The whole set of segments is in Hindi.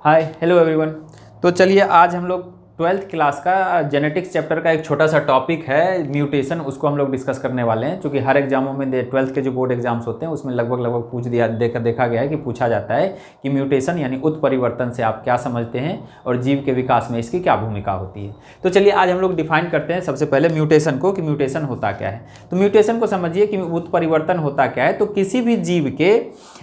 Hi hello everyone. तो चलिए आज हम लोग 12th क्लास का जेनेटिक्स चैप्टर का एक छोटा सा टॉपिक है म्यूटेशन, उसको हम लोग डिस्कस करने वाले हैं। क्योंकि हर एग्जामों में 12th के जो बोर्ड एग्जाम्स होते हैं उसमें लगभग पूछ दिया देखा गया है कि पूछा जाता है कि म्यूटेशन यानी उत्परिवर्तन से आप क्या समझते हैं और जीव के विकास में इसकी क्या भूमिका होती है। तो चलिए आज हम लोग डिफाइन करते हैं सबसे पहले म्यूटेशन को कि म्यूटेशन होता क्या है। तो म्यूटेशन को समझिए कि उत्परिवर्तन होता क्या है। तो किसी भी जीव के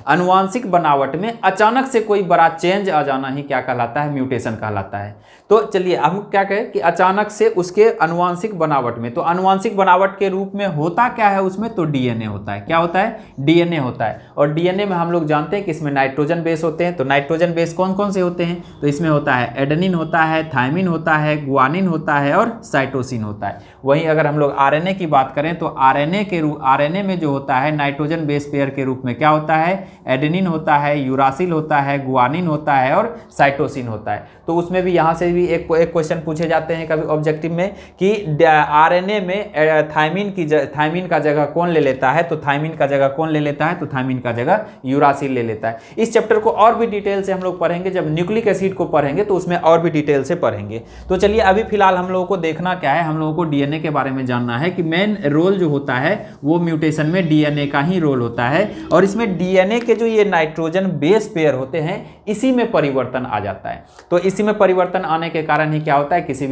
आनुवांशिक बनावट में अचानक से कोई बड़ा चेंज आ जाना ही क्या कहलाता है, म्यूटेशन कहलाता है। तो चलिए हम क्या कहें कि अचानक से उसके आनुवांशिक बनावट में, तो आनुवांशिक बनावट के रूप में होता क्या है उसमें, तो डीएनए होता है। क्या होता है? डीएनए होता है। और डीएनए में हम लोग जानते हैं कि इसमें नाइट्रोजन बेस होते हैं। तो नाइट्रोजन बेस कौन कौन से होते हैं? तो इसमें होता है एडेनिन होता है, थायमिन होता है, गुआनिन होता है और साइटोसिन होता है। वहीं अगर हम लोग आरएनए की बात करें तो आरएनए में जो होता है नाइट्रोजन बेस पेयर के रूप में क्या होता है, एडेनिन होता है, यूरासिल होता है, गुआनिन होता है और साइटोसिन होता है। तो उसमें भी यहाँ से भी एक क्वेश्चन पूछे जाते हैं कभी ऑब्जेक्टिव में कि आरएनए में थायमिन का जगह कौन ले लेता है, तो थायमिन का जगह कौन ले लेता है, तो थायमिन का जगह यूरासिल ले लेता है। इस चैप्टर को और भी डिटेल से हम लोग पढ़ेंगे, जब न्यूक्लिक एसिड को पढ़ेंगे तो उसमें और भी डिटेल से पढ़ेंगे। तो चलिए अभी फिलहाल हम लोगों को देखना क्या है, हम लोगों को डीएनए के बारे में जानना है कि मेन रोल जो होता है वो म्यूटेशन में डीएनए का ही रोल होता है। और इसमें डीएनए के जो ये नाइट्रोजन बेस पेयर होते हैं इसी में परिवर्तन आ जाता है। तो इसी में परिवर्तन आने के कारण ही क्या होता है, किसी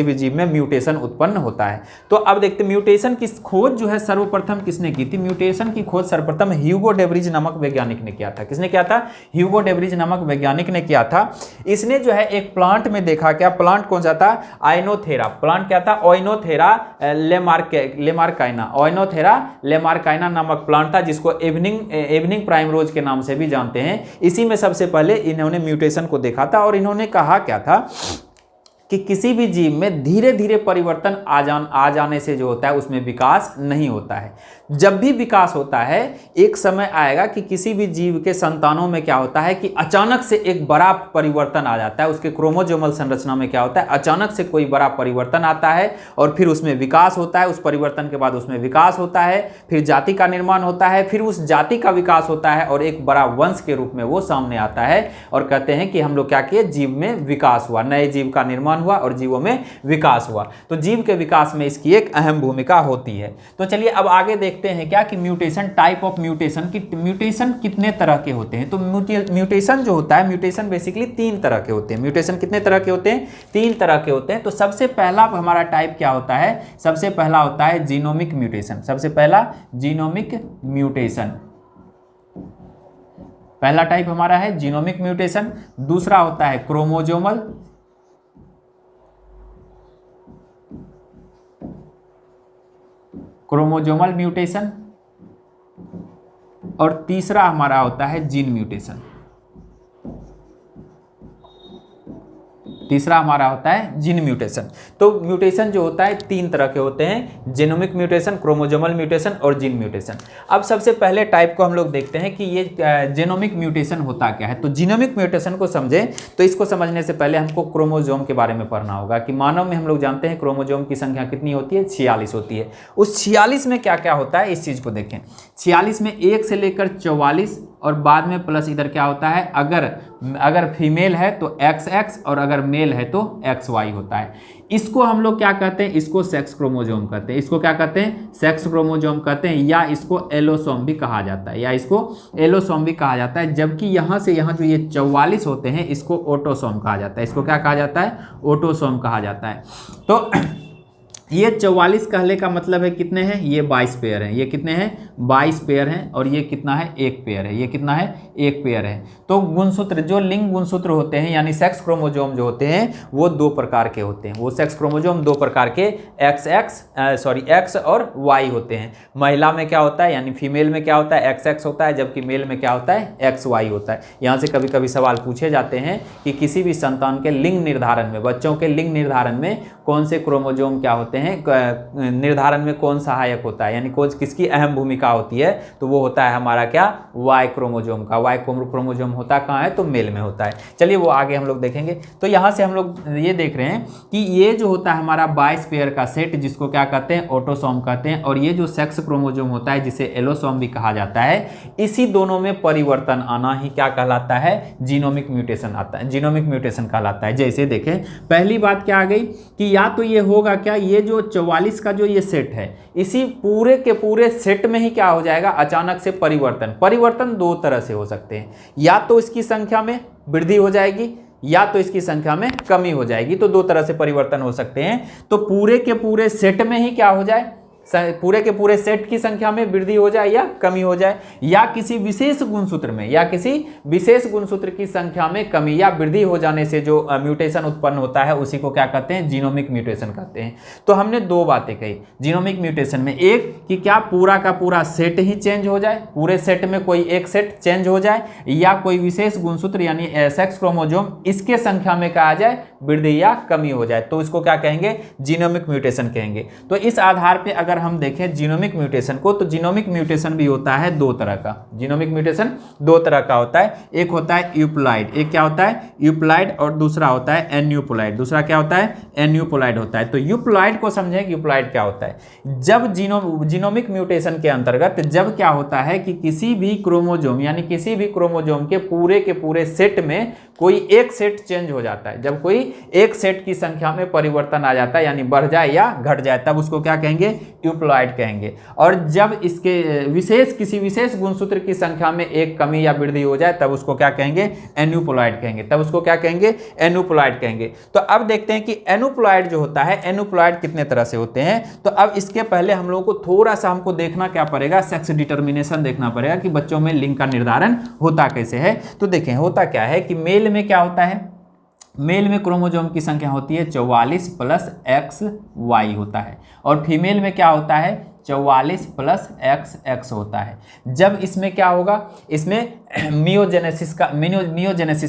भी जीव में म्यूटेशन उत्पन्न होता है। तो अब देखते हैं म्यूटेशन की खोज जो है सर्वप्रथम किसने की थी। म्यूटेशन की खोज सर्वप्रथम ह्यूगो डेब्रिज नामक वैज्ञानिक ने किया था। किसने किया था? ह्यूगो डेब्रिज नामक वैज्ञानिक ने किया था। इसने जो है एक प्लांट में देखा, क्या प्लांट कौन सा था? आइनोथेरा। प्लांट क्या था? ओइनोथेरा लेमार्काइना नामक प्लांट था, जिसको इवनिंग प्राइमरोज के नाम से भी जानते हैं। इसी में सबसे पहले इन्होंने म्यूटेशन को देखा था और इन्होंने कहा क्या था कि किसी भी जीव में धीरे धीरे परिवर्तन आ जाने से जो होता है उसमें विकास नहीं होता है। जब भी विकास होता है एक समय आएगा कि किसी भी जीव के संतानों में क्या होता है कि अचानक से एक बड़ा परिवर्तन आ जाता है। उसके क्रोमोसोमल संरचना में क्या होता है, अचानक से कोई बड़ा परिवर्तन आता है और फिर उसमें विकास होता है। उस परिवर्तन के बाद उसमें विकास होता है, फिर जाति का निर्माण होता है, फिर उस जाति का विकास होता है और एक बड़ा वंश के रूप में वो सामने आता है। और कहते हैं कि हम लोग क्या किए, जीव में विकास हुआ, नए जीव का निर्माण हुआ और जीवों में विकास हुआ। तो जीव के विकास में इसकी एक अहम भूमिका होती है। तो चलिए अब आगे देखते हैं क्या कि म्यूटेशन, टाइप ऑफ म्यूटेशन की म्यूटेशन कितने तरह के होते हैं। तो म्यूटेशन जो होता है, म्यूटेशन बेसिकली 3 तरह के होते हैं। म्यूटेशन कितने तरह के होते हैं? 3 तरह के होते हैं। तो सबसे पहला हमारा टाइप क्या होता है? सबसे पहला होता है जीनोमिक म्यूटेशन। सबसे पहला जीनोमिक म्यूटेशन, पहला टाइप हमारा है जीनोमिक म्यूटेशन। दूसरा होता है क्रोमोसोमल म्यूटेशन और तीसरा हमारा होता है जीन म्यूटेशन। तीसरा हमारा होता है जीन म्यूटेशन। तो म्यूटेशन जो होता है 3 तरह के होते हैं, जीनोमिक म्यूटेशन, क्रोमोसोमल म्यूटेशन और जीन म्यूटेशन। अब सबसे पहले टाइप को हम लोग देखते हैं कि ये जीनोमिक म्यूटेशन होता क्या है। तो जीनोमिक म्यूटेशन को समझें तो इसको समझने से पहले हमको क्रोमोसोम के बारे में पढ़ना होगा कि मानव में हम लोग जानते हैं क्रोमोसोम की संख्या कितनी होती है, 46 होती है। उस 46 में क्या क्या होता है इस चीज को देखें। 46 में 1 से लेकर 44 और बाद में प्लस इधर क्या होता है, अगर फीमेल है तो XX और अगर मेल है तो XY होता है। इसको हम लोग क्या कहते हैं, इसको सेक्स क्रोमोसोम कहते हैं। इसको क्या कहते हैं? सेक्स क्रोमोसोम कहते हैं, या इसको एलोसोम भी कहा जाता है, जबकि यहाँ से यहाँ जो ये 44 होते हैं इसको ऑटोसोम कहा जाता है। इसको क्या कहा जाता है? ऑटोसोम कहा जाता है। तो ये 44 कहने का मतलब है कितने हैं, ये 22 पेयर हैं। ये कितने हैं? 22 पेयर हैं। और ये कितना है? 1 पेयर है। ये कितना है? 1 पेयर है। तो गुणसूत्र, जो लिंग गुणसूत्र होते हैं यानी सेक्स क्रोमोसोम जो होते हैं वो 2 प्रकार के होते हैं। वो सेक्स क्रोमोसोम 2 प्रकार के X और Y होते हैं। महिला में क्या होता है यानी फीमेल में क्या होता है, XX होता है, जबकि मेल में क्या होता है, XY होता है। यहाँ से कभी कभी सवाल पूछे जाते हैं कि किसी भी संतान के लिंग निर्धारण में, बच्चों के लिंग निर्धारण में कौन से क्रोमोसोम क्या होते हैं निर्धारण में कौन सहायक होता है, यानी कौन किसकी अहम भूमिका होती है, तो वो होता है हमारा क्या, वाई क्रोमोजोम का। वाई क्रोमोजोम होता कहाँ है, तो मेल में होता है। चलिए वो आगे हम लोग देखेंगे। तो यहाँ से हम लोग ये देख रहे हैं कि ये जो होता है हमारा 22 पेयर का सेट, जिसको क्या कहते हैं, ऑटोसोम कहते हैं, और ये जो सेक्स क्रोमोजोम होता है जिसे एलोसोम भी कहा जाता है, इसी दोनों में परिवर्तन आना ही क्या कहलाता है, जीनोमिक म्यूटेशन आता है, जीनोमिक म्यूटेशन कहलाता है। जैसे देखें, पहली बात क्या आ गई कि या तो ये होगा क्या, ये जो 44 का जो ये सेट है, इसी पूरे के पूरे सेट में ही क्या हो जाएगा, अचानक से परिवर्तन दो तरह से हो सकते हैं, या तो इसकी संख्या में वृद्धि हो जाएगी या तो इसकी संख्या में कमी हो जाएगी। तो दो तरह से परिवर्तन हो सकते हैं। तो पूरे के पूरे सेट में ही क्या हो जाए, पूरे के पूरे सेट की संख्या में वृद्धि हो जाए या कमी हो जाए, या किसी विशेष गुणसूत्र में, या किसी विशेष गुणसूत्र की संख्या में कमी या वृद्धि हो जाने से जो म्यूटेशन उत्पन्न होता है उसी को क्या कहते हैं, जीनोमिक म्यूटेशन कहते हैं। तो हमने दो बातें कही जीनोमिक म्यूटेशन में, एक कि क्या पूरा का पूरा सेट ही चेंज हो जाए, पूरे सेट में कोई एक सेट चेंज हो जाए, या कोई विशेष गुणसूत्र यानी सेक्स क्रोमोजोम इसके संख्या में क्या आ जाए, वृद्धि या कमी हो जाए, तो इसको क्या कहेंगे, जीनोमिक म्यूटेशन कहेंगे। तो इस आधार पर अगर हम देखें जीनोमिक म्यूटेशन को, तो जीनोमिक म्यूटेशन भी होता है दो तरह का। जीनोमिक म्यूटेशन दो तरह का होता है, एक होता है यूप्लॉइड, एक क्या होता है, यूप्लॉइड, और दूसरा होता है एन्यूप्लॉइड। दूसरा क्या होता है, एन्यूप्लॉइड होता है। तो यूप्लॉइड को समझें, यूप्लॉइड क्या होता है, जब जीनोमिक म्यूटेशन के अंतर्गत जब क्या होता है कि किसी भी क्रोमोजोम यानी किसी भी क्रोमोजोम के पूरे सेट में कोई एक सेट चेंज हो जाता है, जब कोई एक सेट की संख्या में परिवर्तन आ जाता है, यानी बढ़ जाए या घट जाए, तब उसको क्या कहेंगे, यूप्लॉइड कहेंगे। और जब इसके किसी विशेष गुणसूत्र की संख्या में एक कमी या वृद्धि हो जाए, तब उसको क्या कहेंगे, एन्यूप्लॉइड कहेंगे, तब उसको क्या कहेंगे, एन्यूप्लॉइड कहेंगे। तो अब देखते हैं कि एन्यूप्लॉइड जो होता है, एन्यूप्लॉइड कितने तरह से होते हैं। तो अब इसके पहले हम लोगों को थोड़ा सा हमको देखना क्या पड़ेगा, सेक्स डिटर्मिनेशन देखना पड़ेगा कि बच्चों में लिंग का निर्धारण होता कैसे है। तो देखें होता क्या है कि मेल में क्या होता है, मेल में क्रोमोजोम की संख्या होती है 44 प्लस XY होता है, और फीमेल में क्या होता है, 44 प्लस XX होता है। जब इसमें क्या होगा, इसमें मियोजेनेसिस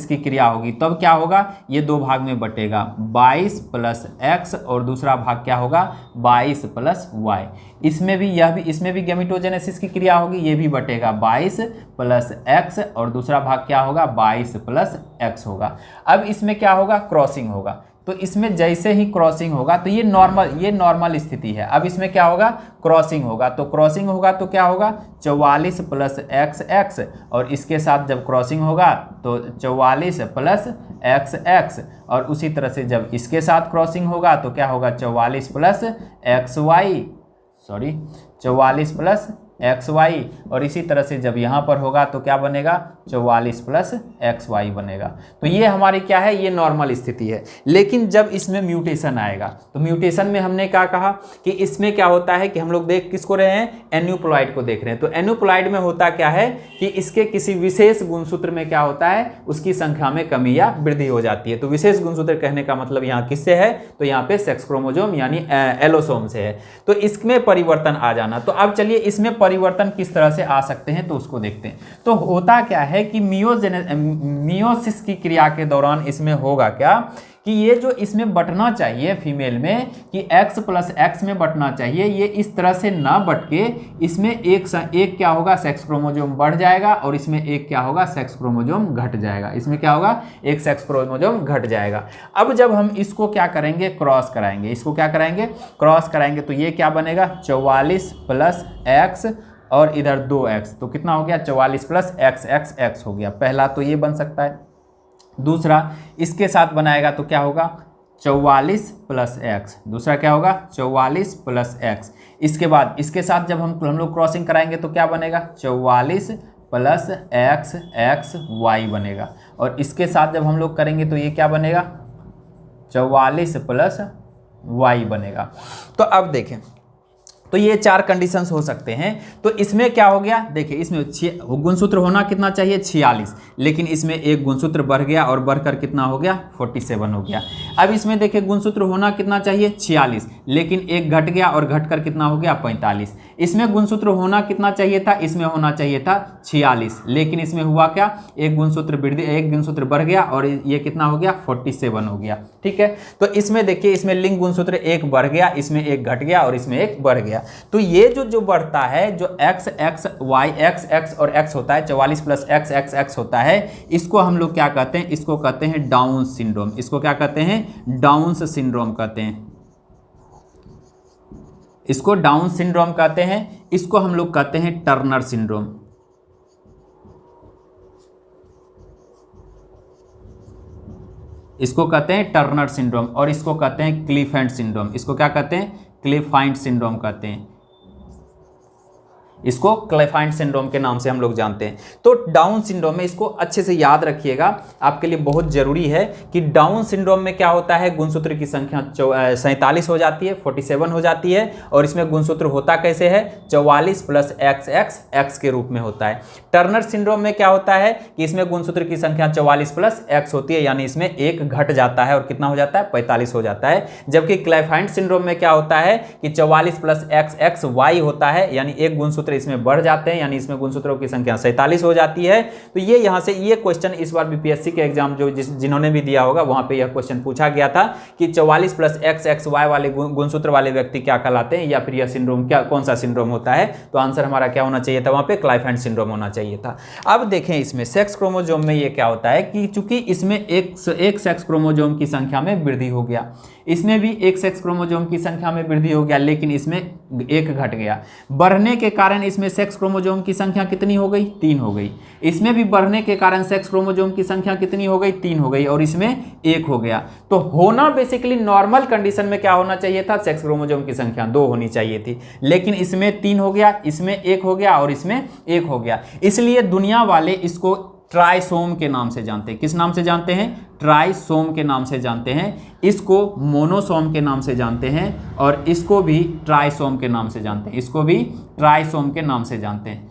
की क्रिया होगी, तब क्या होगा, ये दो भाग में बटेगा, 22 प्लस X और दूसरा भाग क्या होगा, 22 प्लस Y। इसमें भी गैमेटोजेनेसिस की क्रिया होगी, ये भी बटेगा 22 प्लस X और दूसरा भाग क्या होगा, 22 प्लस X होगा। अब इसमें क्या होगा, क्रॉसिंग होगा। तो इसमें जैसे ही क्रॉसिंग होगा तो ये नॉर्मल स्थिति है। अब इसमें क्या होगा, क्रॉसिंग होगा। तो क्रॉसिंग होगा तो क्या होगा, 44 प्लस XX, और इसके साथ जब क्रॉसिंग होगा तो 44 प्लस XX, और उसी तरह से जब इसके साथ क्रॉसिंग होगा तो क्या होगा, 44 प्लस XY, और इसी तरह से जब यहाँ पर होगा तो क्या बनेगा, 44 प्लस XY बनेगा। तो ये हमारी क्या है, ये नॉर्मल स्थिति है। लेकिन जब इसमें म्यूटेशन आएगा, तो म्यूटेशन में हमने क्या कहा कि इसमें क्या होता है कि हम लोग देख किसको रहे हैं, एन्यूप्लॉइड को देख रहे हैं। तो एन्यूप्लॉइड में होता क्या है कि इसके किसी विशेष गुणसूत्र में क्या होता है, उसकी संख्या में कमी या वृद्धि हो जाती है। तो विशेष गुणसूत्र कहने का मतलब यहाँ किससे है, तो यहाँ पे सेक्स क्रोमोजोम यानी एलोसोम से है। तो इसमें परिवर्तन आ जाना। तो अब चलिए इसमें परिवर्तन किस तरह से आ सकते हैं, तो उसको देखते हैं। तो होता क्या है कि मियोसिस की क्रिया के दौरान इसमें होगा क्या कि ये जो इसमें बटना चाहिए फीमेल में कि X प्लस X में बटना चाहिए, ये इस तरह से ना बट के इसमें एक क्या होगा, सेक्स क्रोमोजोम बढ़ जाएगा, और इसमें एक क्या होगा, सेक्स क्रोमोजोम घट जाएगा। इसमें क्या होगा, एक सेक्स क्रोमोजोम घट जाएगा। अब जब हम इसको क्या करेंगे, क्रॉस कराएंगे, इसको क्या कराएंगे, क्रॉस कराएंगे, तो ये क्या बनेगा, 44 प्लस X और इधर 2X, तो कितना हो गया, 44 प्लस XX हो गया। पहला तो ये बन सकता है। दूसरा इसके साथ बनाएगा तो क्या होगा, 44 प्लस X, दूसरा क्या होगा, 44 प्लस X। इसके बाद इसके साथ जब हम लोग क्रॉसिंग कराएंगे तो क्या बनेगा, 44 प्लस XY बनेगा। और इसके साथ जब हम लोग करेंगे तो ये क्या बनेगा, 44 प्लस Y बनेगा। तो अब देखें तो ये 4 कंडीशंस हो सकते हैं। तो इसमें क्या हो गया, देखिए इसमें गुणसूत्र होना कितना चाहिए 46, लेकिन इसमें एक गुणसूत्र बढ़ गया और बढ़कर कितना हो गया 47 हो गया। अब इसमें देखिए गुणसूत्र होना कितना चाहिए 46, लेकिन एक घट गया और घटकर कितना हो गया 45। इसमें गुणसूत्र होना कितना चाहिए था, इसमें होना चाहिए था 46, लेकिन इसमें हुआ क्या, एक गुणसूत्र बढ़ गया और ये कितना हो गया 47 हो गया। ठीक है, तो इसमें देखिए इसमें लिंग गुणसूत्र एक बढ़ गया, इसमें एक घट गया और इसमें एक बढ़ गया। तो ये जो बढ़ता है, जो x x y x x और x होता है 44 प्लस x x x होता है, इसको हम लोग क्या कहते हैं, इसको कहते हैं डाउन सिंड्रोम। इसको क्या कहते हैं, डाउन सिंड्रोम कहते हैं। इसको डाउन सिंड्रोम कहते हैं। इसको हम लोग कहते हैं टर्नर सिंड्रोम। इसको कहते हैं टर्नर सिंड्रोम और इसको कहते हैं क्लीफेंट सिंड्रोम। इसको क्या कहते हैं, क्लीफाइंट सिंड्रोम कहते हैं। इसको क्लीफाइंट सिंड्रोम के नाम से हम लोग जानते हैं। तो डाउन सिंड्रोम में, इसको अच्छे से याद रखिएगा, आपके लिए बहुत जरूरी है कि डाउन सिंड्रोम में क्या होता है, गुणसूत्र की संख्या 47 हो जाती है, 47 हो जाती है, और इसमें गुणसूत्र होता कैसे है 44 प्लस x के रूप में होता है। टर्नर सिंड्रोम में क्या होता है कि इसमें गुणसूत्र की संख्या 44 प्लस x होती है, यानी इसमें एक घट जाता है और कितना हो जाता है 45 हो जाता है। जबकि क्लीफाइंट सिंड्रोम में क्या होता है कि 44 प्लस x y होता है, यानी एक गुणसूत्र इसमें बढ़ जाते हैं, यानी इसमें गुणसूत्रों की संख्या 47 हो जाती है। तो ये यहां से ये क्वेश्चन इस बार बीपीएससी के एग्जाम जिन्होंने भी दिया होगा वहां पे यह क्वेश्चन पूछा गया था कि 44 प्लस x y वाले गुणसूत्र वाले व्यक्ति क्या कहलाते हैं, या फिर यह सिंड्रोम क्या कौन सा सिंड्रोम होता है। तो आंसर हमारा क्या होना चाहिए था, वहां पे क्लीफेंट सिंड्रोम होना चाहिए था। अब देखें इसमें सेक्स क्रोमोसोम में ये क्या होता है कि चूंकि इसमें एक सेक्स क्रोमोसोम की संख्या में वृद्धि हो गया, इसमें भी एक सेक्स क्रोमोसोम की संख्या में वृद्धि हो गया, लेकिन इसमें एक घट गया। बढ़ने के कारण इसमें सेक्स क्रोमोसोम की संख्या कितनी हो गई 3 हो गई। इसमें भी बढ़ने के कारण सेक्स क्रोमोसोम की संख्या कितनी हो गई 3 हो गई, और इसमें 1 हो गया। तो होना बेसिकली नॉर्मल कंडीशन में क्या होना चाहिए था, सेक्स क्रोमोसोम की संख्या 2 होनी चाहिए थी, लेकिन इसमें 3 हो गया, इसमें 1 हो गया और इसमें 1 हो गया। इसलिए दुनिया वाले इसको ट्राइसोम के नाम से जानते हैं। किस नाम से जानते हैं, ट्राइसोम के नाम से जानते हैं। इसको मोनोसोम के नाम से जानते हैं और इसको भी ट्राइसोम के नाम से जानते हैं। इसको भी ट्राइसोम के नाम से जानते हैं।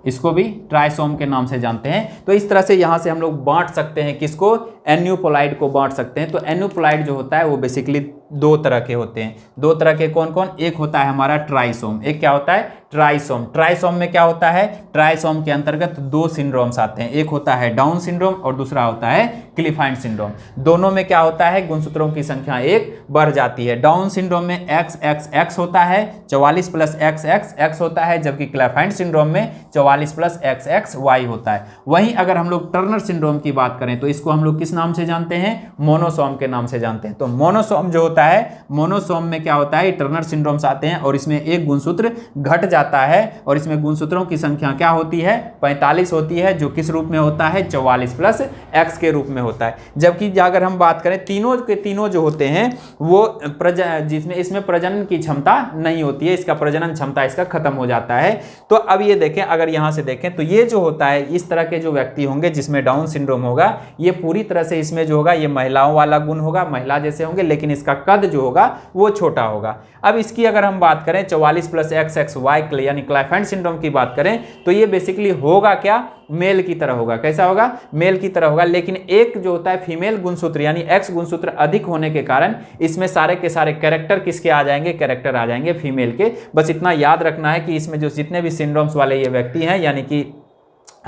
इसको भी ट्राइसोम के नाम से जानते हैं। तो इस तरह से यहां से हम लोग बांट सकते हैं, किसको, एन्यूपोलाइड को बांट सकते हैं। तो एन्यूपोलाइड जो होता है वो बेसिकली 2 तरह के होते हैं। 2 तरह के कौन कौन, एक होता है हमारा ट्राइसोम, एक क्या होता है ट्राइसोम। ट्राइसोम में क्या होता है, ट्राइसोम के अंतर्गत 2 सिंड्रोम्स आते हैं, एक होता है डाउन सिंड्रोम और दूसरा होता है क्लीफाइंट सिंड्रोम। दोनों में क्या होता है, गुणसूत्रों की संख्या 1 बढ़ जाती है। डाउन सिंड्रोम में x होता है, 44 प्लस x होता है, जबकि क्लीफाइंट सिंड्रोम में 44 प्लस x y होता है। वहीं अगर हम लोग टर्नर सिंड्रोम की बात करें तो इसको हम लोग किस नाम से जानते हैं, मोनोसोम के नाम से जानते हैं। तो मोनोसोम जो होता है, मोनोसोम में क्या होता है, टर्नर सिंड्रोम्स आते हैं और इसमें एक गुणसूत्र घट जाता है और इसमें गुणसूत्रों की संख्या क्या होती है 45 होती है, जो किस रूप में होता है 44 प्लस x के रूप में होता है। जबकि अगर हम बात करें तीनों के तीनों जो होते हैं वो जिसमें इसमें प्रजनन की क्षमता नहीं होती है, इसका प्रजनन क्षमता इसका खत्म हो जाता है। तो अब ये देखें, अगर यहां से देखें तो ये जो होता है, इस तरह के जो व्यक्ति होंगे जिसमें डाउन सिंड्रोम होगा, ये पूरी तरह से इसमें जो होगा ये महिलाओं वाला गुण होगा, महिला जैसे होंगे, लेकिन इसका कद जो होगा वो छोटा होगा। अब इसकी अगर हम बात करें 44 प्लस XXY यानी क्लीफेंट सिंड्रोम की बात करें तो ये बेसिकली होगा क्या, मेल की तरह होगा। कैसा होगा, मेल की तरह होगा, लेकिन एक जो होता है फीमेल गुणसूत्र यानी X गुणसूत्र अधिक होने के कारण इसमें सारे के सारे कैरेक्टर किसके आ जाएंगे, कैरेक्टर आ जाएंगे फीमेल के। बस इतना याद रखना है कि इसमें जो जितने भी सिंड्रोम्स वाले ये व्यक्ति हैं, यानी कि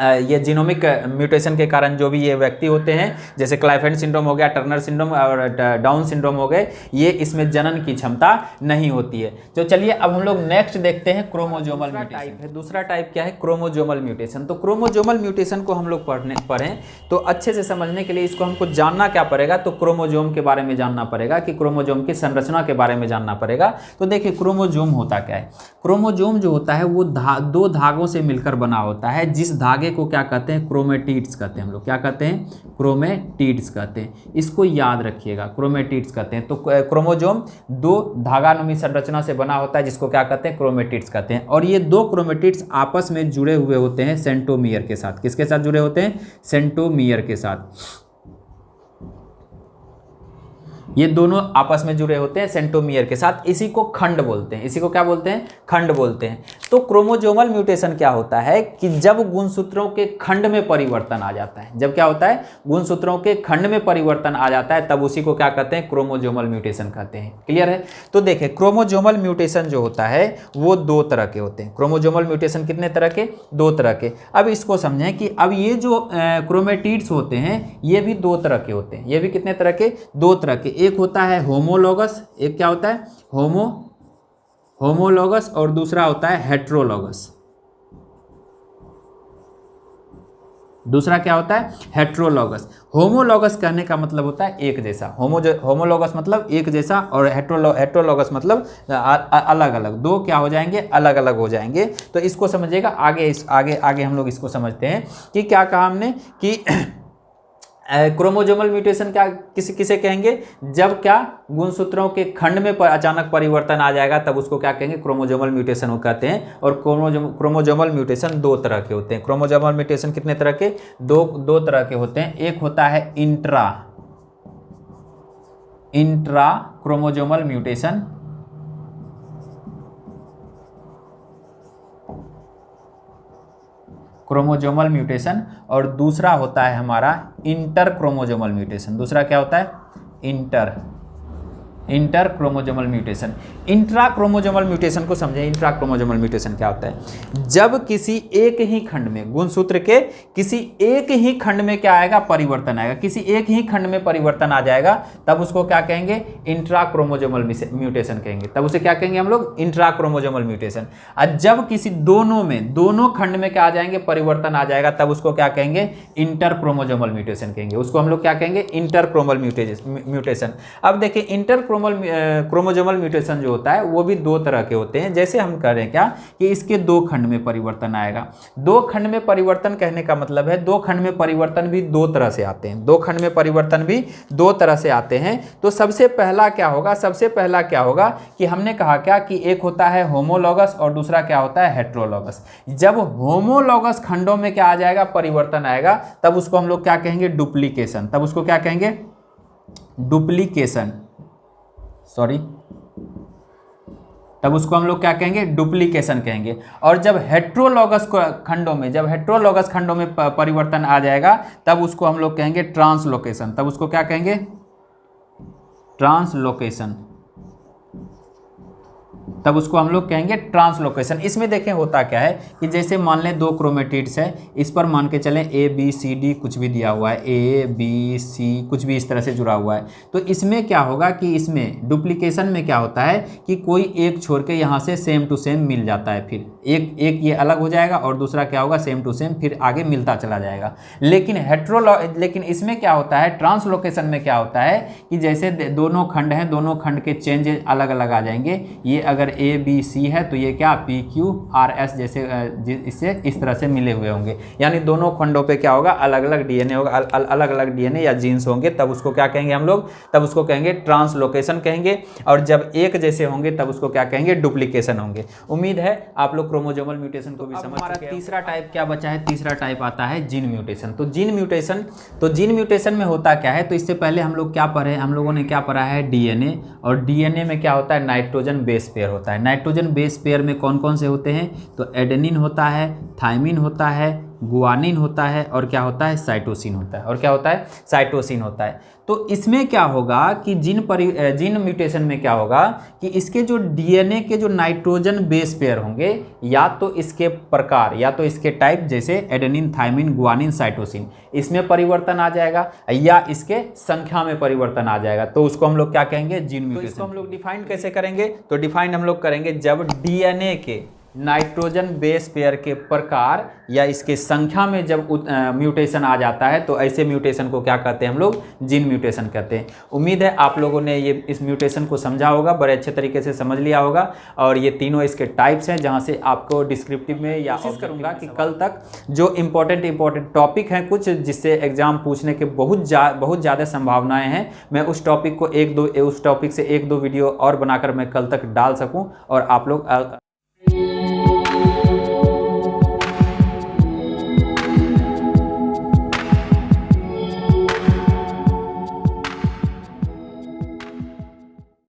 ये जीनोमिक म्यूटेशन के कारण जो भी ये व्यक्ति होते हैं, जैसे क्लीफेंट सिंड्रोम हो गया, टर्नर सिंड्रोम और डाउन सिंड्रोम हो गए, ये इसमें जनन की क्षमता नहीं होती है। तो चलिए अब हम लोग नेक्स्ट देखते हैं क्रोमोजोमल टाइप है। दूसरा टाइप क्या है, क्रोमोजोमल म्यूटेशन। तो क्रोमोजोमल म्यूटेशन को हम लोग पढ़ें तो अच्छे से समझने के लिए इसको हमको जानना क्या पड़ेगा, तो क्रोमोजोम के बारे में जानना पड़ेगा, कि क्रोमोजोम की संरचना के बारे में जानना पड़ेगा। तो देखिए क्रोमोजोम होता क्या है, क्रोमोजोम जो होता है वो 2 धागों से मिलकर बना होता है, जिस धागे को क्या कहते हैं, क्रोमेटिड्स कहते हैं। हम लोग क्या कहते हैं, क्रोमेटिड्स कहते हैं। इसको याद रखिएगा, क्रोमेटिड्स कहते हैं। तो क्रोमोजोम 2 धागानुमी संरचना से बना होता है, जिसको क्या कहते हैं, क्रोमेटिड्स कहते हैं। और ये 2 क्रोमेटिड्स आपस में जुड़े हुए होते हैं सेंट्रोमियर के साथ। किसके साथ जुड़े होते हैं, सेंट्रोमियर के साथ। ये दोनों आपस में जुड़े होते हैं सेंट्रोमियर के साथ। इसी को खंड बोलते हैं, इसी को क्या बोलते हैं? खंड बोलते हैं। तो क्रोमोसोमल म्यूटेशन क्या होता है कि जब गुणसूत्रों के खंड में परिवर्तन आ जाता है, जब क्या होता है? गुणसूत्रों के खंड में परिवर्तन आ जाता है, तब उसी को क्या कहते हैं? क्रोमोसोमल म्यूटेशन कहते हैं। क्लियर है? तो देखिए क्रोमोसोमल म्यूटेशन जो होता है वो दो तरह के होते हैं। क्रोमोसोमल म्यूटेशन कितने तरह के? दो तरह के। अब इसको समझें कि अब ये जो क्रोमेटिड्स होते हैं ये भी दो तरह के होते हैं। ये भी कितने तरह के? दो तरह के। एक होता है होमोलॉगस, एक क्या होता है? होमोलॉगस, और दूसरा होता है हेट्रोलॉगस। दूसरा क्या होता है? हेट्रोलॉगस। होमोलॉगस कहने का मतलब होता है एक जैसा। होमोलॉगस मतलब एक जैसा, और हेट्रोलॉगस मतलब अलग अलग। दो क्या हो जाएंगे? अलग अलग हो जाएंगे। तो इसको समझिएगा। आगे हम लोग इसको समझते हैं कि क्या कहा हमने कि क्रोमोसोमल म्यूटेशन क्या किसे कहेंगे? जब क्या गुणसूत्रों के खंड में अचानक परिवर्तन आ जाएगा, तब उसको क्या कहेंगे? क्रोमोसोमल म्यूटेशन वो कहते हैं। और क्रोमोसोमल म्यूटेशन दो तरह के होते हैं। क्रोमोसोमल म्यूटेशन कितने तरह के? दो तरह के होते हैं। एक होता है intra chromosomal mutation, chromosomal mutation, और दूसरा होता है हमारा इंटर क्रोमोसोमल म्यूटेशन। दूसरा क्या होता है? Inter chromosomal mutation. Intra chromosomal mutation को समझें। इंट्रा क्रोमोसोमल म्यूटेशन क्या होता है? जब किसी एक ही खंड में, गुणसूत्र के किसी एक ही खंड में क्या आएगा? परिवर्तन आएगा। किसी एक ही खंड में परिवर्तन आ जाएगा, तब उसको क्या कहेंगे? इंट्रा क्रोमोसोमल म्यूटेशन कहेंगे। तब उसे क्या कहेंगे हम लोग? Intra chromosomal mutation. और जब किसी दोनों खंड में क्या आ जाएंगे? परिवर्तन आ जाएगा, तब उसको क्या कहेंगे? इंटर क्रोमोसोमल म्यूटेशन कहेंगे। उसको हम लोग क्या कहेंगे? Inter chromosomal mutation. अब देखिए इंटर क्रोमोसोमल म्यूटेशन जो होता है वो भी दो तरह के होते हैं। जैसे हम कह रहे हैं क्या कि इसके दो खंड में परिवर्तन आएगा। दो खंड में परिवर्तन कहने का मतलब है दो खंड में परिवर्तन भी दो तरह से आते हैं। दो खंड में परिवर्तन भी दो तरह से आते हैं। तो सबसे पहला क्या होगा कि हमने कहा क्या कि एक होता है होमोलॉगस और दूसरा क्या होता है? हेट्रोलॉगस। जब होमोलॉगस खंडों में क्या आ जाएगा? परिवर्तन आएगा, तब उसको हम लोग क्या कहेंगे? डुप्लीकेशन। तब उसको क्या कहेंगे? तब उसको हम लोग क्या कहेंगे? डुप्लीकेशन कहेंगे। और जब हेट्रोलॉगस खंडों में परिवर्तन आ जाएगा, तब उसको हम लोग कहेंगे ट्रांसलोकेशन। तब उसको क्या कहेंगे? ट्रांसलोकेशन। तब उसको हम लोग कहेंगे ट्रांसलोकेशन। इसमें देखें होता क्या है कि जैसे मान लें दो क्रोमेटिड्स है, इस पर मान के चलें ए बी सी डी कुछ भी दिया हुआ है, ए बी सी कुछ भी इस तरह से जुड़ा हुआ है। तो इसमें क्या होगा कि इसमें डुप्लीकेशन में क्या होता है कि कोई एक छोड़ के यहाँ से सेम टू सेम मिल जाता है, फिर एक ये अलग हो जाएगा और दूसरा क्या होगा? सेम टू सेम फिर आगे मिलता चला जाएगा। लेकिन इसमें क्या होता है? ट्रांसलोकेशन में क्या होता है कि जैसे दोनों खंड हैं, दोनों खंड के चेंज अलग अलग आ जाएंगे। ये अगर ए बी सी है तो ये क्या? पी क्यू आर एस जैसे इससे इस तरह से मिले हुए होंगे। यानी दोनों खंडों पे क्या होगा? अलग अलग डीएनए होगा, अलग अलग डीएनए या जीन्स होंगे। तब उसको क्या कहेंगे हम लोग? तब उसको कहेंगे ट्रांसलोकेशन कहेंगे। और जब एक जैसे होंगे तब उसको क्या कहेंगे? डुप्लीकेशन होंगे। उम्मीद है आप लोग क्रोमोसोमल म्यूटेशन को भी समझ चुके हैं। तीसरा टाइप क्या बचा है? तीसरा टाइप आता है जीन म्यूटेशन। तो जीन म्यूटेशन में होता क्या है? तो इससे पहले हम लोग क्या पढ़े? हम लोगों ने क्या पढ़ा है? डीएनए। और डीएनए में क्या होता है? नाइट्रोजन बेस पेयर होता है। नाइट्रोजन बेस पेयर में कौन कौन से होते हैं? तो एडेनिन होता है, थाइमिन होता है, गुआनिन होता है, और क्या होता है? साइटोसिन होता है। और क्या होता है? साइटोसिन होता है। तो इसमें क्या होगा कि जीन म्यूटेशन में क्या होगा कि इसके जो डीएनए के जो नाइट्रोजन बेस पेयर होंगे, या तो इसके प्रकार या तो इसके टाइप, जैसे एडेनिन, थाइमिन, गुआनिन, साइटोसिन, इसमें परिवर्तन आ जाएगा या इसके संख्या में परिवर्तन आ जाएगा। तो उसको हम लोग क्या कहेंगे? Gene mutation. तो इसको हम लोग डिफाइन कैसे करेंगे? तो डिफाइन हम लोग करेंगे जब डीएनए के नाइट्रोजन बेस पेयर के प्रकार या इसके संख्या में जब म्यूटेशन आ जाता है, तो ऐसे म्यूटेशन को क्या कहते हैं हम लोग? जीन म्यूटेशन कहते हैं। उम्मीद है आप लोगों ने ये इस म्यूटेशन को समझा होगा, बड़े अच्छे तरीके से समझ लिया होगा। और ये तीनों इसके टाइप्स हैं, जहां से आपको डिस्क्रिप्टिव में या कोशिश करूंगा कि कल तक जो इंपॉर्टेंट टॉपिक हैं कुछ, जिससे एग्जाम पूछने के बहुत ज़्यादा संभावनाएँ हैं, मैं उस टॉपिक को उस टॉपिक से एक दो वीडियो और बनाकर मैं कल तक डाल सकूँ और आप लोग